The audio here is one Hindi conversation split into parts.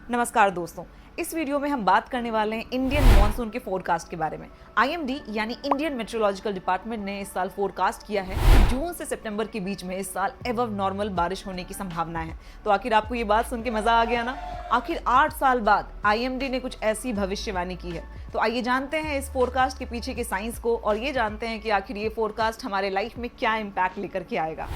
नमस्कार दोस्तों, इस वीडियो में हम बात करने वाले हैं इंडियन मॉनसून के फोरकास्ट के बारे में। आईएमडी यानी इंडियन मेट्रोलॉजिकल डिपार्टमेंट ने इस साल फोरकास्ट किया है कि जून से सितंबर के बीच में इस साल एबव नॉर्मल बारिश होने की संभावना है। तो आखिर आपको ये बात सुन के मजा आ गया ना? आखिर 8 साल बाद आईएमडी ने कुछ ऐसी भविष्यवाणी की है। तो आइए जानते हैं इस फोरकास्ट के पीछे के साइंस को और ये जानते हैं कि आखिर ये फोरकास्ट हमारे लाइफ में क्या इम्पैक्ट लेकर के आएगा।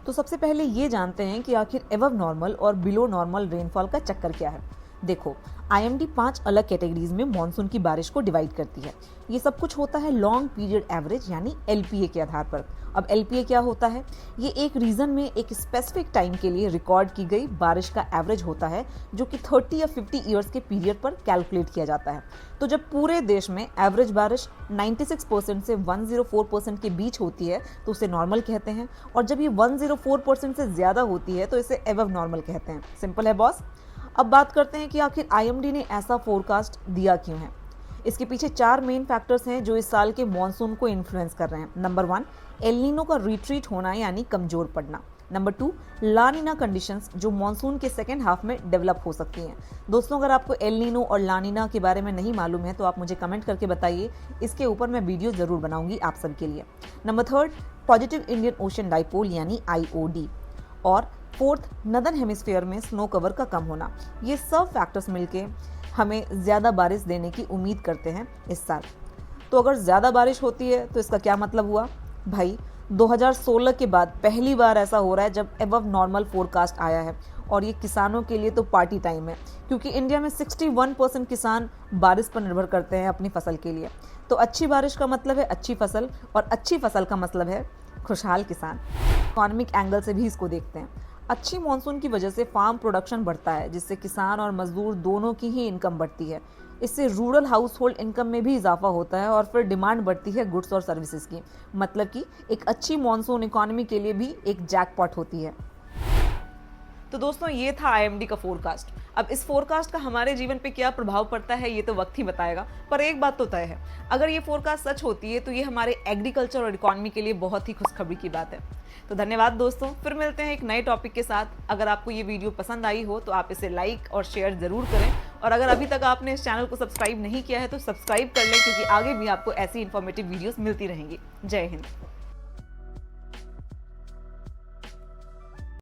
तो सबसे पहले ये जानते हैं कि आखिर एबव नॉर्मल और बिलो नॉर्मल रेनफॉल का चक्कर क्या है। देखो, आईएमडी 5 अलग कैटेगरीज में मॉनसून की बारिश को डिवाइड करती है। ये सब कुछ होता है लॉन्ग पीरियड एवरेज यानी एलपीए के आधार पर। अब एलपीए क्या होता है? ये एक रीजन में एक स्पेसिफिक टाइम के लिए रिकॉर्ड की गई बारिश का एवरेज होता है, जो कि 30 या 50 ईयर्स के पीरियड पर कैलकुलेट किया जाता है। तो जब पूरे देश में एवरेज बारिश 96% से 104% के बीच होती है तो उसे नॉर्मल कहते हैं, और जब ये 104% से ज़्यादा होती है तो इसे एबव नॉर्मल कहते हैं। सिंपल है बॉस। अब बात करते हैं कि आखिर आईएमडी ने ऐसा फोरकास्ट दिया क्यों है। इसके पीछे 4 मेन फैक्टर्स हैं जो इस साल के मॉनसून को इन्फ्लुएंस कर रहे हैं। नंबर 1, एल नीनो का रिट्रीट होना यानी कमजोर पड़ना। नंबर 2, ला नीना कंडीशंस जो मॉनसून के सेकेंड हाफ में डेवलप हो सकती हैं। दोस्तों, अगर आपको एल नीनो और ला नीना के बारे में नहीं मालूम है तो आप मुझे कमेंट करके बताइए, इसके ऊपर मैं वीडियो जरूर बनाऊंगी आप सबके लिए। Number 3, positive Indian ocean dipole यानी आईओडी। और 4th, नदर्न हेमिस्फीयर में स्नो कवर का कम होना। ये सब फैक्टर्स मिलके हमें ज़्यादा बारिश देने की उम्मीद करते हैं इस साल। तो अगर ज़्यादा बारिश होती है तो इसका क्या मतलब हुआ? भाई, 2016 के बाद पहली बार ऐसा हो रहा है जब एबव नॉर्मल फोरकास्ट आया है, और ये किसानों के लिए तो पार्टी टाइम है, क्योंकि इंडिया में 61% किसान बारिश पर निर्भर करते हैं अपनी फसल के लिए। तो अच्छी बारिश का मतलब है अच्छी फसल, और अच्छी फसल का मतलब है खुशहाल किसान। इकोनॉमिक एंगल से भी इसको देखते हैं। अच्छी मॉनसून की वजह से फार्म प्रोडक्शन बढ़ता है, जिससे किसान और मजदूर दोनों की ही इनकम बढ़ती है। इससे रूरल हाउस होल्ड इनकम में भी इजाफा होता है और फिर डिमांड बढ़ती है गुड्स और सर्विसेज की। मतलब कि एक अच्छी मॉनसून इकोनॉमी के लिए भी एक जैकपॉट होती है। तो दोस्तों, ये था आईएमडी का फोरकास्ट। अब इस फोरकास्ट का हमारे जीवन पे क्या प्रभाव पड़ता है ये तो वक्त ही बताएगा, पर एक बात तो तय है, अगर ये फोरकास्ट सच होती है तो ये हमारे एग्रीकल्चर और इकोनॉमी के लिए बहुत ही खुशखबरी की बात है। तो धन्यवाद दोस्तों, फिर मिलते हैं एक नए टॉपिक के साथ। अगर आपको ये वीडियो पसंद आई हो तो आप इसे लाइक और शेयर जरूर करें, और अगर अभी तक आपने इस चैनल को सब्सक्राइब नहीं किया है तो सब्सक्राइब कर लें, क्योंकि आगे भी आपको ऐसी इन्फॉर्मेटिव वीडियोस मिलती रहेंगी। जय हिंद।